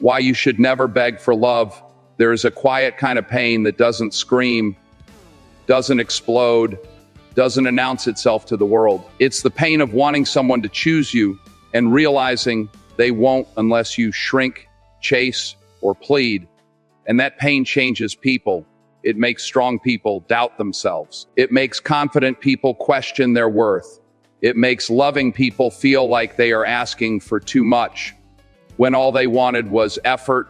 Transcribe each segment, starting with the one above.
Why you should never beg for love. There is a quiet kind of pain that doesn't scream, doesn't explode, doesn't announce itself to the world. It's the pain of wanting someone to choose you and realizing they won't unless you shrink, chase, or plead. And that pain changes people. It makes strong people doubt themselves. It makes confident people question their worth. It makes loving people feel like they are asking for too much, when all they wanted was effort,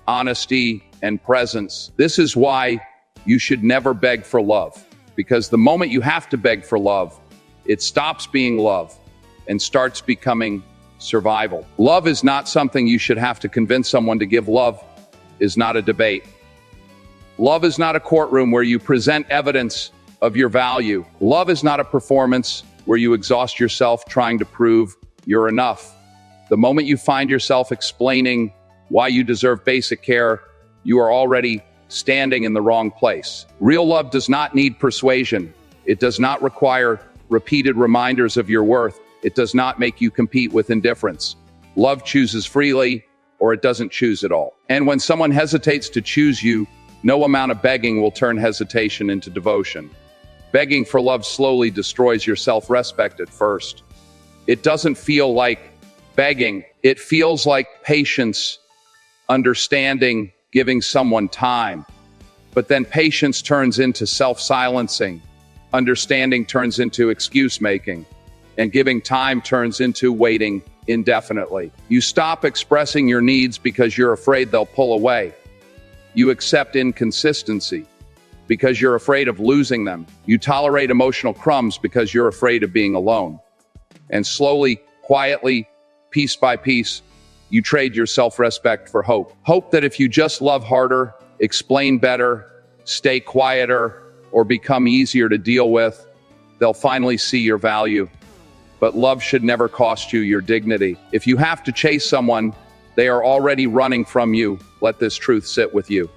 honesty, and presence. This is why you should never beg for love. Because the moment you have to beg for love, it stops being love and starts becoming survival. Love is not something you should have to convince someone to give. Love is not a debate. Love is not a courtroom where you present evidence of your value. Love is not a performance where you exhaust yourself trying to prove you're enough. The moment you find yourself explaining why you deserve basic care, you are already standing in the wrong place. Real love does not need persuasion. It does not require repeated reminders of your worth. It does not make you compete with indifference. Love chooses freely, or it doesn't choose at all. And when someone hesitates to choose you, no amount of begging will turn hesitation into devotion. Begging for love slowly destroys your self-respect at first. It doesn't feel like begging. It feels like patience, understanding, giving someone time. But then patience turns into self-silencing. Understanding turns into excuse-making. And giving time turns into waiting indefinitely. You stop expressing your needs because you're afraid they'll pull away. You accept inconsistency because you're afraid of losing them. You tolerate emotional crumbs because you're afraid of being alone. And slowly, quietly, piece by piece, you trade your self-respect for hope. Hope that if you just love harder, explain better, stay quieter, or become easier to deal with, they'll finally see your value. But love should never cost you your dignity. If you have to chase someone, they are already running from you. Let this truth sit with you.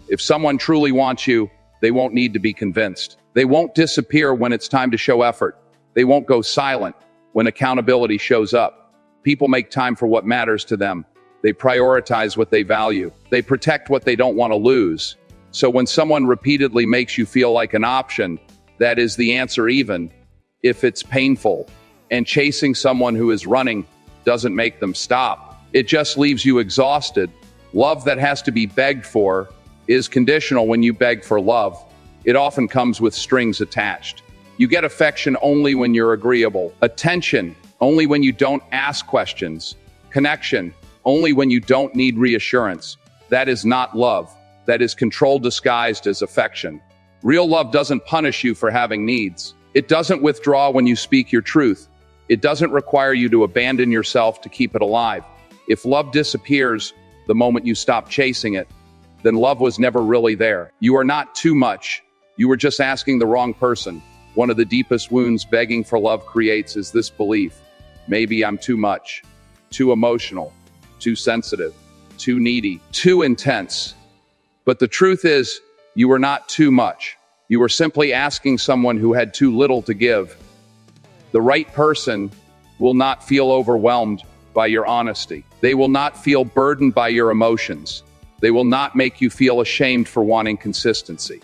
If someone truly wants you, they won't need to be convinced. They won't disappear when it's time to show effort. They won't go silent when accountability shows up. People make time for what matters to them. They prioritize what they value. They protect what they don't want to lose. So when someone repeatedly makes you feel like an option, that is the answer, even if it's painful. And chasing someone who is running doesn't make them stop. It just leaves you exhausted. Love that has to be begged for is conditional. When you beg for love, it often comes with strings attached. You get affection only when you're agreeable. Attention only when you don't ask questions. Connection only when you don't need reassurance. That is not love. That is control disguised as affection. Real love doesn't punish you for having needs. It doesn't withdraw when you speak your truth. It doesn't require you to abandon yourself to keep it alive. If love disappears the moment you stop chasing it, then love was never really there. You are not too much. You were just asking the wrong person. One of the deepest wounds begging for love creates is this belief: maybe I'm too much, too emotional, too sensitive, too needy, too intense. But the truth is, you were not too much. You were simply asking someone who had too little to give. The right person will not feel overwhelmed by your honesty. They will not feel burdened by your emotions. They will not make you feel ashamed for wanting consistency.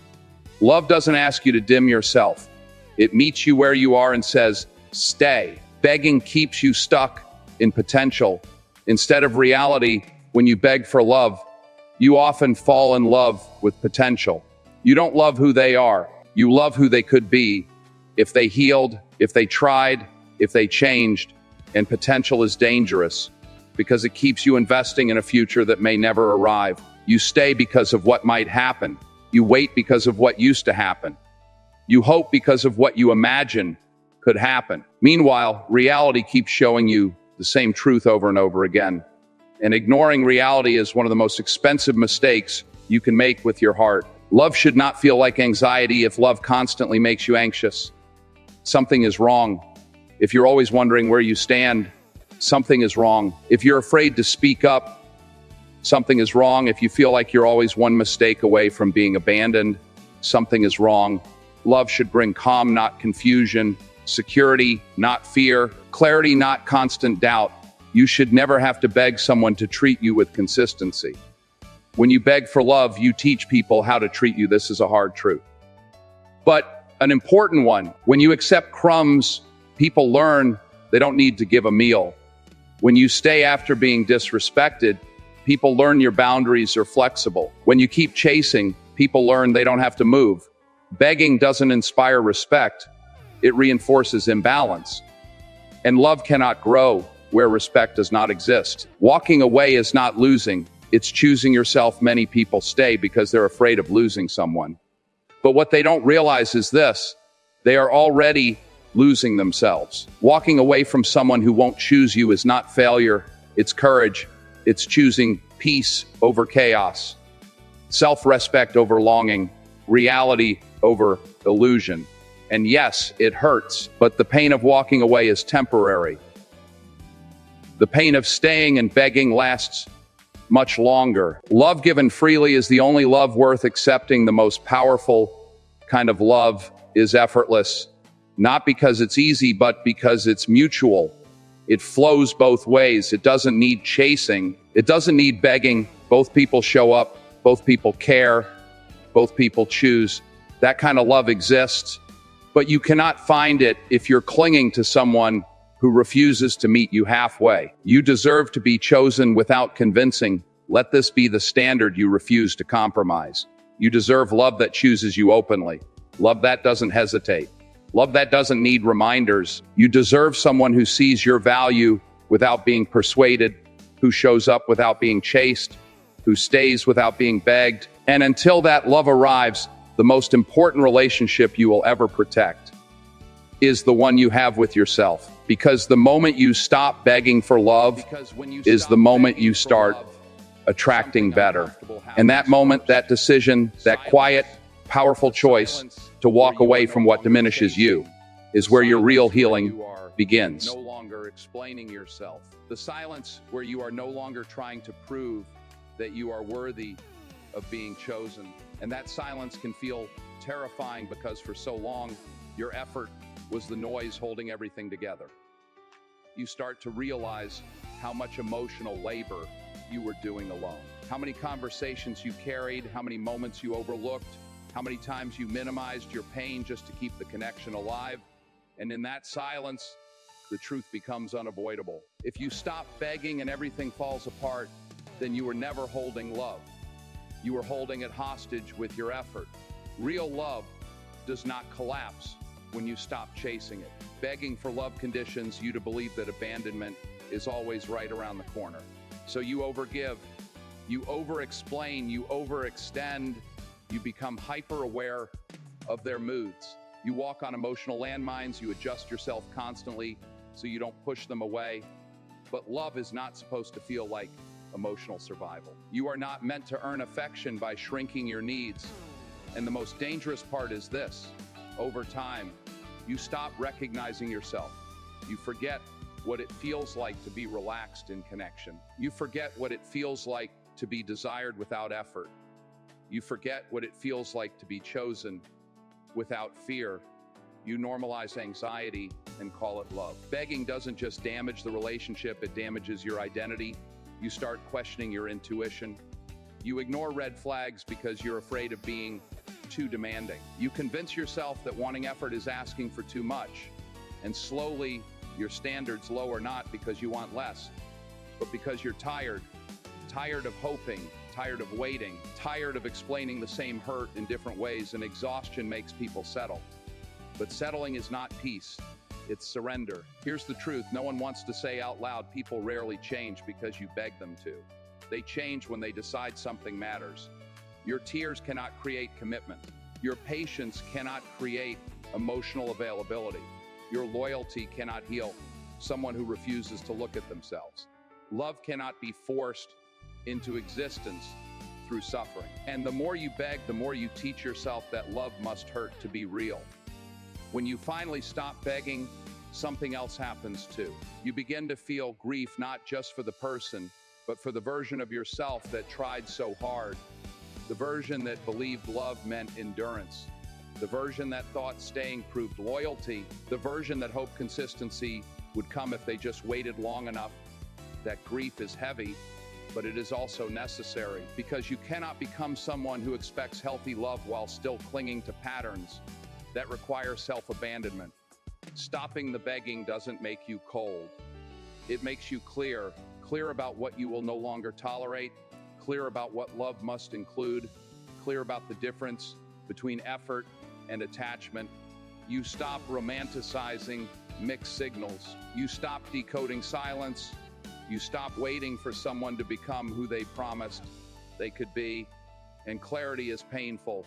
Love doesn't ask you to dim yourself. It meets you where you are and says, stay. Begging keeps you stuck in potential instead of reality. When you beg for love, you often fall in love with potential. You don't love who they are. You love who they could be if they healed, if they tried, if they changed. And potential is dangerous because it keeps you investing in a future that may never arrive. You stay because of what might happen. You wait because of what used to happen. You hope because of what you imagine could happen. Meanwhile, reality keeps showing you the same truth over and over again. And ignoring reality is one of the most expensive mistakes you can make with your heart. Love should not feel like anxiety. If love constantly makes you anxious, something is wrong. If you're always wondering where you stand, something is wrong. If you're afraid to speak up, something is wrong. If you feel like you're always one mistake away from being abandoned, something is wrong. Love should bring calm, not confusion, security, not fear, clarity, not constant doubt. You should never have to beg someone to treat you with consistency. When you beg for love, you teach people how to treat you. This is a hard truth. But an important one, when you accept crumbs, people learn they don't need to give a meal. When you stay after being disrespected, people learn your boundaries are flexible. When you keep chasing, people learn they don't have to move. Begging doesn't inspire respect, it reinforces imbalance. And love cannot grow where respect does not exist. Walking away is not losing, it's choosing yourself. Many people stay because they're afraid of losing someone. But what they don't realize is this: they are already losing themselves. Walking away from someone who won't choose you is not failure, it's courage. It's choosing peace over chaos, self-respect over longing, reality over illusion. And yes, it hurts, but the pain of walking away is temporary. The pain of staying and begging lasts much longer. Love given freely is the only love worth accepting. The most powerful kind of love is effortless, not because it's easy, but because it's mutual. It flows both ways. It doesn't need chasing. It doesn't need begging. Both people show up. Both people care. Both people choose. That kind of love exists, but you cannot find it if you're clinging to someone who refuses to meet you halfway. You deserve to be chosen without convincing. Let this be the standard. You refuse to compromise. You deserve love that chooses you openly. Love that doesn't hesitate. Love that doesn't need reminders. You deserve someone who sees your value without being persuaded, who shows up without being chased, who stays without being begged. And until that love arrives, the most important relationship you will ever protect is the one you have with yourself. Because the moment you stop begging for love is the moment you start attracting better. And that moment, that decision, that quiet, powerful choice to walk away from what diminishes you is where your real healing begins. No longer explaining yourself. The silence where you are no longer trying to prove that you are worthy of being chosen. And that silence can feel terrifying because for so long, your effort was the noise holding everything together. You start to realize how much emotional labor you were doing alone. How many conversations you carried, how many moments you overlooked, how many times you minimized your pain just to keep the connection alive. And in that silence, the truth becomes unavoidable. If you stop begging and everything falls apart, then you were never holding love. You were holding it hostage with your effort. Real love does not collapse when you stop chasing it. Begging for love conditions you to believe that abandonment is always right around the corner. So you overgive, you over-explain, you overextend, you become hyper-aware of their moods. You walk on emotional landmines, you adjust yourself constantly so you don't push them away. But love is not supposed to feel like emotional survival. You are not meant to earn affection by shrinking your needs. And the most dangerous part is this: over time, you stop recognizing yourself. You forget what it feels like to be relaxed in connection. You forget what it feels like to be desired without effort. You forget what it feels like to be chosen without fear. You normalize anxiety and call it love. Begging doesn't just damage the relationship, it damages your identity. You start questioning your intuition. You ignore red flags because you're afraid of being too demanding. You convince yourself that wanting effort is asking for too much. And slowly, your standards lower, not because you want less, but because you're tired. Tired of hoping, tired of waiting, tired of explaining the same hurt in different ways, and exhaustion makes people settle. But settling is not peace, it's surrender. Here's the truth no one wants to say out loud: people rarely change because you beg them to. They change when they decide something matters. Your tears cannot create commitment. Your patience cannot create emotional availability. Your loyalty cannot heal someone who refuses to look at themselves. Love cannot be forced into existence through suffering. And the more you beg, the more you teach yourself that love must hurt to be real. When you finally stop begging, something else happens too. You begin to feel grief, not just for the person, but for the version of yourself that tried so hard, the version that believed love meant endurance, the version that thought staying proved loyalty, the version that hoped consistency would come if they just waited long enough. That grief is heavy, but it is also necessary, because you cannot become someone who expects healthy love while still clinging to patterns that require self-abandonment. Stopping the begging doesn't make you cold. It makes you clear about what you will no longer tolerate, clear about what love must include, clear about the difference between effort and attachment. You stop romanticizing mixed signals. You stop decoding silence. You stop waiting for someone to become who they promised they could be. And clarity is painful,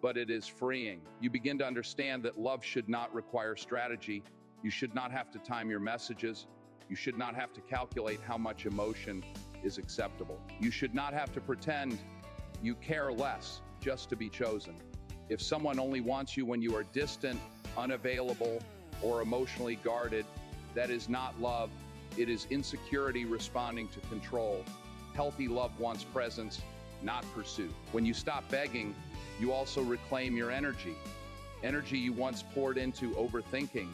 but it is freeing. You begin to understand that love should not require strategy. You should not have to time your messages. You should not have to calculate how much emotion is acceptable. You should not have to pretend you care less just to be chosen. If someone only wants you when you are distant, unavailable, or emotionally guarded, that is not love. It is insecurity responding to control. Healthy love wants presence, not pursuit. When you stop begging, you also reclaim your energy. Energy you once poured into overthinking.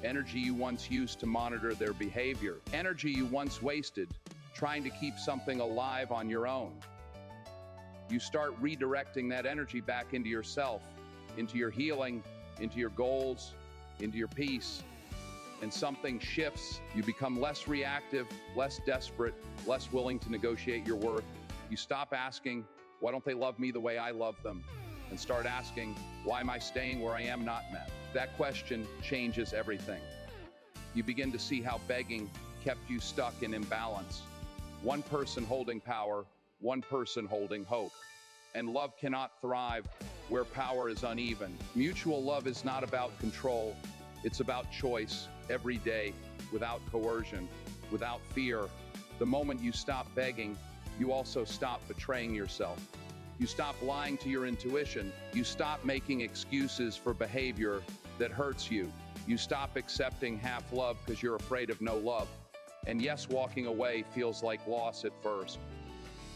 Energy you once used to monitor their behavior. Energy you once wasted trying to keep something alive on your own. You start redirecting that energy back into yourself, into your healing, into your goals, into your peace. And something shifts. You become less reactive, less desperate, less willing to negotiate your worth. You stop asking, why don't they love me the way I love them? And start asking, why am I staying where I am not met? That question changes everything. You begin to see how begging kept you stuck in imbalance. One person holding power, one person holding hope. And love cannot thrive where power is uneven. Mutual love is not about control. It's about choice every day, without coercion, without fear. The moment you stop begging, you also stop betraying yourself. You stop lying to your intuition. You stop making excuses for behavior that hurts you. You stop accepting half love because you're afraid of no love. And yes, walking away feels like loss at first.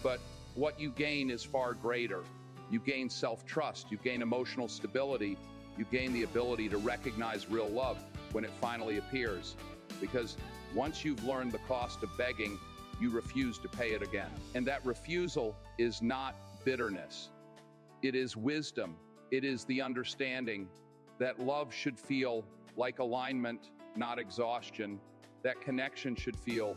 But what you gain is far greater. You gain self-trust, you gain emotional stability, you gain the ability to recognize real love when it finally appears. Because once you've learned the cost of begging, you refuse to pay it again. And that refusal is not bitterness. It is wisdom. It is the understanding that love should feel like alignment, not exhaustion. That connection should feel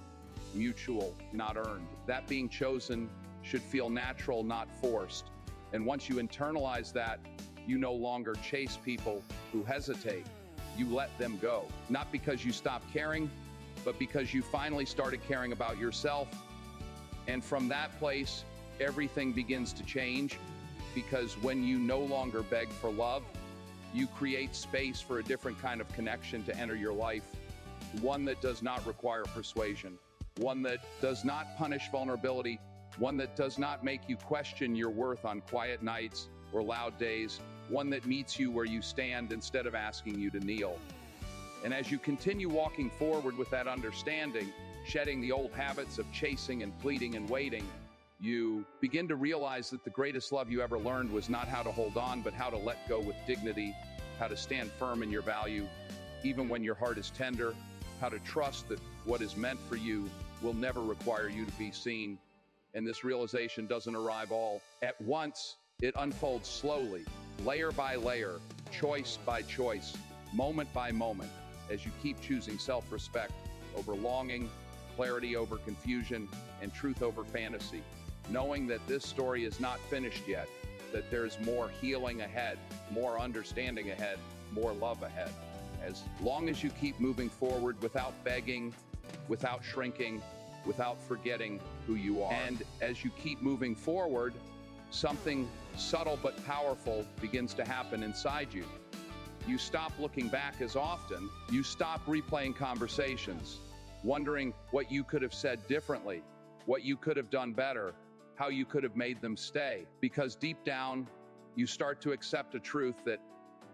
mutual, not earned. That being chosen should feel natural, not forced. And once you internalize that, you no longer chase people who hesitate. You let them go. Not because you stopped caring, but because you finally started caring about yourself. And from that place, everything begins to change, because when you no longer beg for love, you create space for a different kind of connection to enter your life. One that does not require persuasion. One that does not punish vulnerability. One that does not make you question your worth on quiet nights or loud days. One that meets you where you stand instead of asking you to kneel. And as you continue walking forward with that understanding, shedding the old habits of chasing and pleading and waiting, you begin to realize that the greatest love you ever learned was not how to hold on, but how to let go with dignity, how to stand firm in your value, even when your heart is tender, how to trust that what is meant for you will never require you to be seen. And this realization doesn't arrive all at once. It unfolds slowly, layer by layer, choice by choice, moment by moment, as you keep choosing self-respect over longing, clarity over confusion, and truth over fantasy, knowing that this story is not finished yet, that there's more healing ahead, more understanding ahead, more love ahead. As long as you keep moving forward without begging, without shrinking, without forgetting who you are. And as you keep moving forward, something subtle but powerful begins to happen inside you. You stop looking back as often. You stop replaying conversations, wondering what you could have said differently, what you could have done better, how you could have made them stay. Because deep down, you start to accept a truth that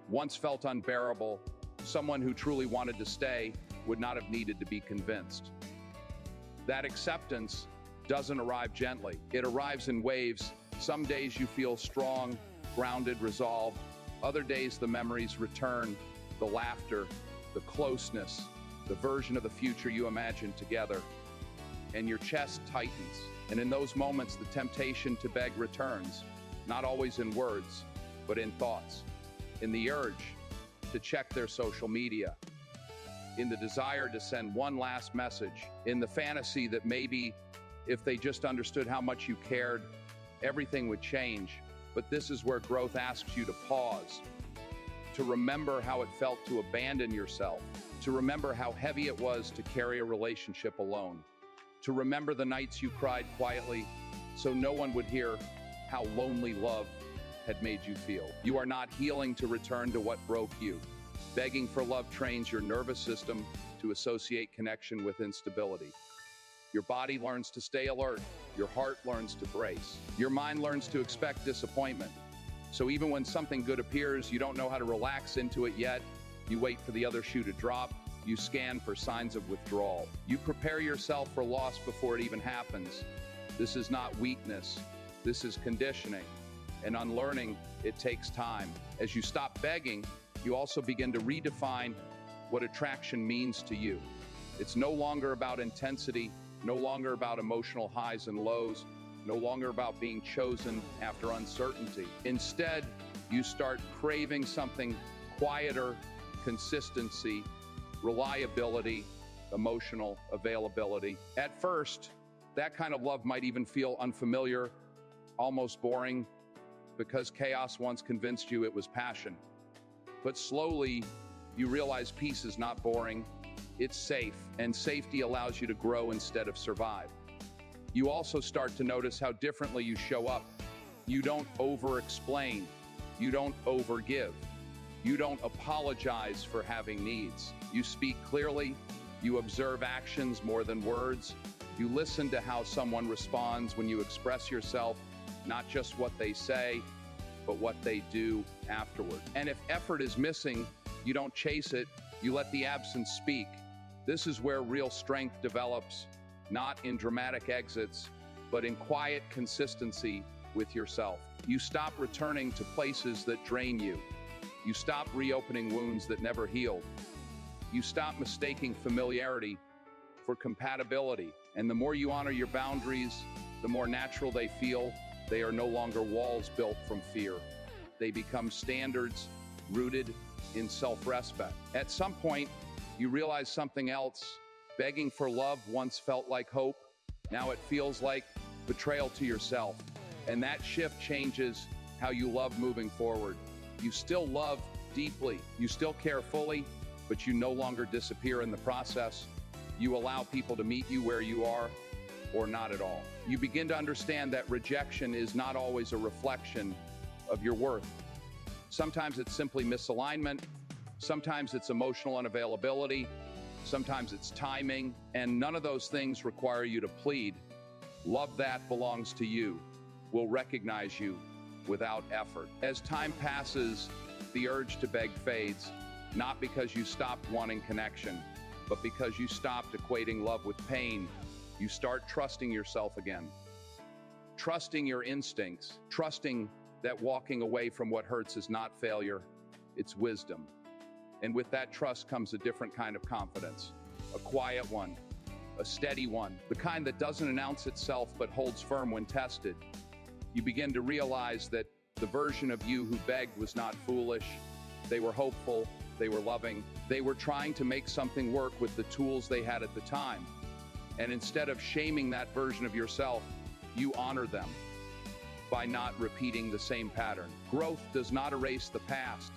once felt unbearable. Someone who truly wanted to stay would not have needed to be convinced. That acceptance doesn't arrive gently. It arrives in waves. Some days you feel strong, grounded, resolved. Other days the memories return, the laughter, the closeness, the version of the future you imagined together. and your chest tightens. And in those moments, the temptation to beg returns, not always in words, but in thoughts, in the urge to check their social media, in the desire to send one last message, in the fantasy that maybe if they just understood how much you cared, everything would change. But this is where growth asks you to pause, to remember how it felt to abandon yourself, to remember how heavy it was to carry a relationship alone, to remember the nights you cried quietly so no one would hear how lonely love had made you feel. You are not healing to return to what broke you. Begging for love trains your nervous system to associate connection with instability. Your body learns to stay alert. Your heart learns to brace. Your mind learns to expect disappointment. So even when something good appears, you don't know how to relax into it yet. You wait for the other shoe to drop. You scan for signs of withdrawal. You prepare yourself for loss before it even happens. This is not weakness. This is conditioning. And unlearning, it takes time. As you stop begging, you also begin to redefine what attraction means to you. It's no longer about intensity, no longer about emotional highs and lows, no longer about being chosen after uncertainty. Instead, you start craving something quieter: consistency, reliability, emotional availability. At first, that kind of love might even feel unfamiliar, almost boring, because chaos once convinced you it was passion. But slowly, you realize peace is not boring, it's safe, and safety allows you to grow instead of survive. You also start to notice how differently you show up. You don't over-explain, you don't over-give, you don't apologize for having needs. You speak clearly, you observe actions more than words, you listen to how someone responds when you express yourself, not just what they say, but what they do afterward. And if effort is missing, you don't chase it, you let the absence speak. This is where real strength develops, not in dramatic exits, but in quiet consistency with yourself. You stop returning to places that drain you. You stop reopening wounds that never healed. You stop mistaking familiarity for compatibility. And the more you honor your boundaries, the more natural they feel. They are no longer walls built from fear. They become standards rooted in self-respect. At some point, you realize something else. Begging for love once felt like hope. Now it feels like betrayal to yourself. And that shift changes how you love moving forward. You still love deeply. You still care fully, but you no longer disappear in the process. You allow people to meet you where you are, or not at all. You begin to understand that rejection is not always a reflection of your worth. Sometimes it's simply misalignment. Sometimes it's emotional unavailability. Sometimes it's timing. And none of those things require you to plead. Love that belongs to you will recognize you without effort. As time passes, the urge to beg fades, not because you stopped wanting connection, but because you stopped equating love with pain. You start trusting yourself again, trusting your instincts, trusting that walking away from what hurts is not failure, it's wisdom. And with that trust comes a different kind of confidence, a quiet one, a steady one, the kind that doesn't announce itself but holds firm when tested. You begin to realize that the version of you who begged was not foolish. They were hopeful, they were loving, they were trying to make something work with the tools they had at the time. And instead of shaming that version of yourself, you honor them by not repeating the same pattern. Growth does not erase the past.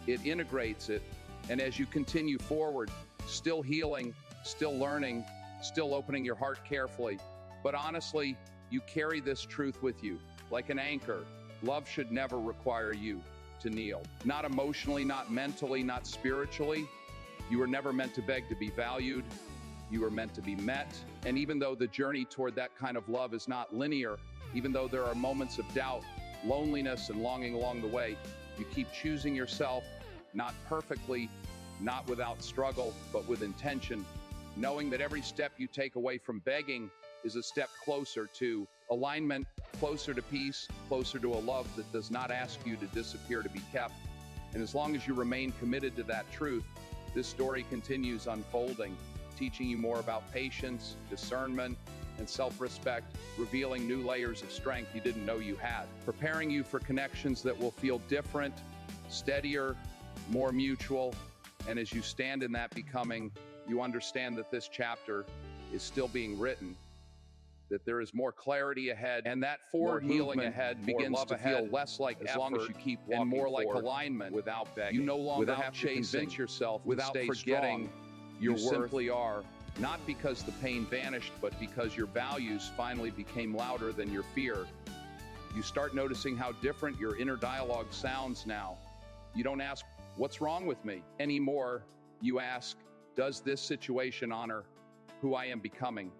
It integrates it. And as you continue forward, still healing, still learning, still opening your heart carefully, but honestly, you carry this truth with you like an anchor. Love should never require you to kneel. Not emotionally, not mentally, not spiritually. You were never meant to beg to be valued. You are meant to be met. And even though the journey toward that kind of love is not linear, even though there are moments of doubt, loneliness, and longing along the way, you keep choosing yourself, not perfectly, not without struggle, but with intention, knowing that every step you take away from begging is a step closer to alignment, closer to peace, closer to a love that does not ask you to disappear to be kept. And as long as you remain committed to that truth, this story continues unfolding. teaching you more about patience, discernment, and self-respect, revealing new layers of strength you didn't know you had, preparing you for connections that will feel different, steadier, more mutual. And as you stand in that becoming, you understand that this chapter is still being written, that there is more clarity ahead, and that forward healing ahead begins to feel less like effort, as long as you keep walking, and more like alignment without begging. You no longer have to convince yourself without forgetting your worth. You simply are, not because the pain vanished, but because your values finally became louder than your fear. You start noticing how different your inner dialogue sounds now. You don't ask, "What's wrong with me?" anymore. You ask, "Does this situation honor who I am becoming?"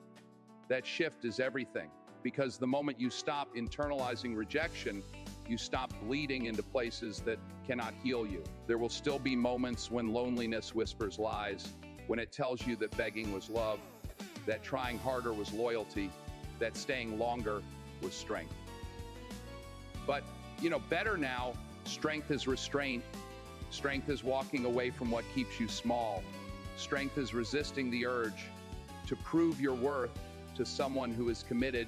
That shift is everything, because the moment you stop internalizing rejection, you stop bleeding into places that cannot heal you. There will still be moments when loneliness whispers lies, when it tells you that begging was love, that trying harder was loyalty, that staying longer was strength. But, better now, strength is restraint. Strength is walking away from what keeps you small. Strength is resisting the urge to prove your worth to someone who is committed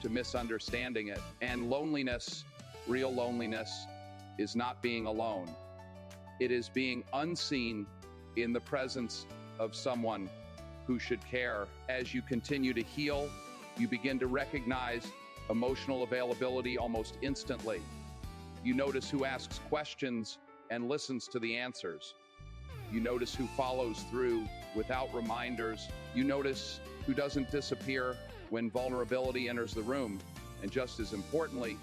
to misunderstanding it. And loneliness, real loneliness, is not being alone. It is being unseen in the presence of someone who should care. As you continue to heal, you begin to recognize emotional availability almost instantly. You notice who asks questions and listens to the answers. You notice who follows through without reminders. You notice who doesn't disappear when vulnerability enters the room. And just as importantly,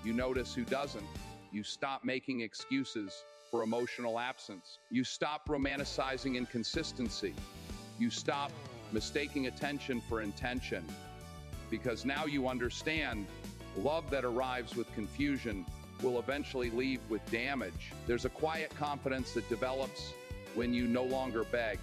you notice who doesn't. You stop making excuses for emotional absence. You stop romanticizing inconsistency. You stop mistaking attention for intention. Because now you understand, love that arrives with confusion will eventually leave with damage. There's a quiet confidence that develops when you no longer beg.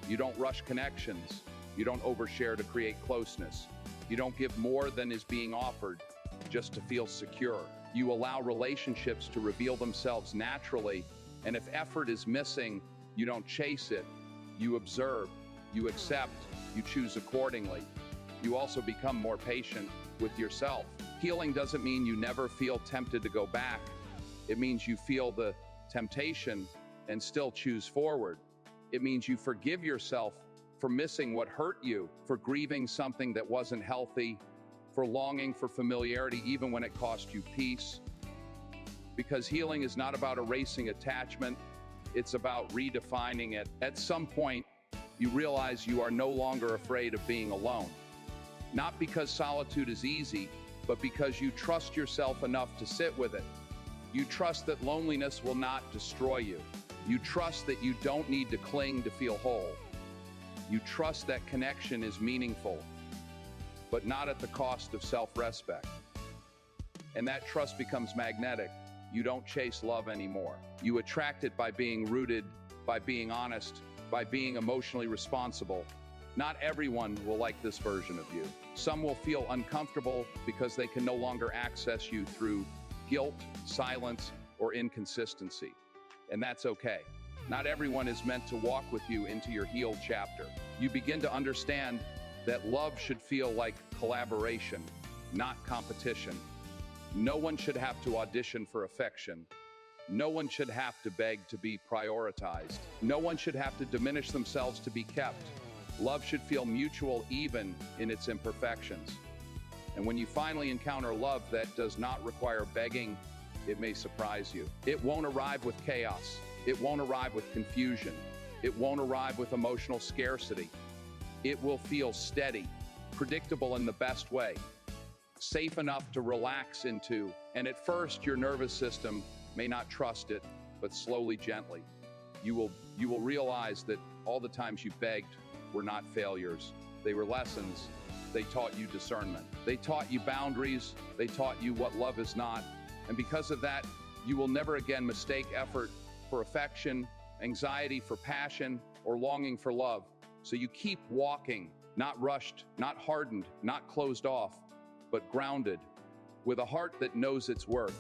You don't rush connections. You don't overshare to create closeness. You don't give more than is being offered just to feel secure. You allow relationships to reveal themselves naturally, and if effort is missing, you don't chase it. You observe, you accept, you choose accordingly. You also become more patient with yourself. Healing doesn't mean you never feel tempted to go back. It means you feel the temptation and still choose forward. It means you forgive yourself for missing what hurt you, for grieving something that wasn't healthy, for longing for familiarity even when it cost you peace. Because healing is not about erasing attachment, it's about redefining it. At some point, you realize you are no longer afraid of being alone. Not because solitude is easy, but because you trust yourself enough to sit with it. You trust that loneliness will not destroy you. You trust that you don't need to cling to feel whole. You trust that connection is meaningful, but not at the cost of self-respect. And that trust becomes magnetic. You don't chase love anymore. You attract it by being rooted, by being honest, by being emotionally responsible. Not everyone will like this version of you. Some will feel uncomfortable because they can no longer access you through guilt, silence, or inconsistency. And that's okay. Not everyone is meant to walk with you into your healed chapter. You begin to understand that love should feel like collaboration, not competition. No one should have to audition for affection. No one should have to beg to be prioritized. No one should have to diminish themselves to be kept. Love should feel mutual even in its imperfections. And when you finally encounter love that does not require begging, it may surprise you. It won't arrive with chaos. It won't arrive with confusion. It won't arrive with emotional scarcity. It will feel steady, predictable in the best way, safe enough to relax into. And at first, your nervous system may not trust it, but slowly, gently, you will realize that all the times you begged were not failures. They were lessons. They taught you discernment. They taught you boundaries. They taught you what love is not. And because of that, you will never again mistake effort for affection, anxiety for passion, or longing for love. So you keep walking, not rushed, not hardened, not closed off, but grounded, with a heart that knows its worth,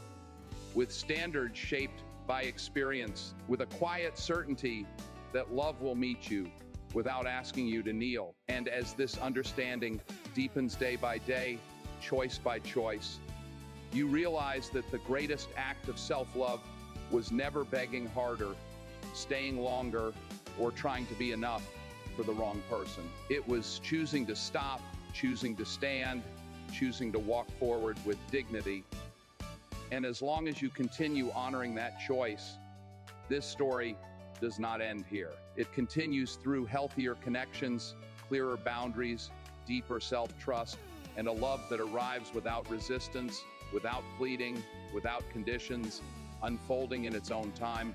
with standards shaped by experience, with a quiet certainty that love will meet you without asking you to kneel. And as this understanding deepens day by day, choice by choice, you realize that the greatest act of self-love was never begging harder, staying longer, or trying to be enough for the wrong person. It was choosing to stop, choosing to stand, choosing to walk forward with dignity. And as long as you continue honoring that choice, this story does not end here. It continues through healthier connections, clearer boundaries, deeper self-trust, and a love that arrives without resistance, without pleading, without conditions, unfolding in its own time,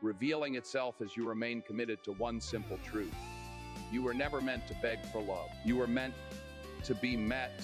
revealing itself as you remain committed to one simple truth. You were never meant to beg for love. You were meant to be met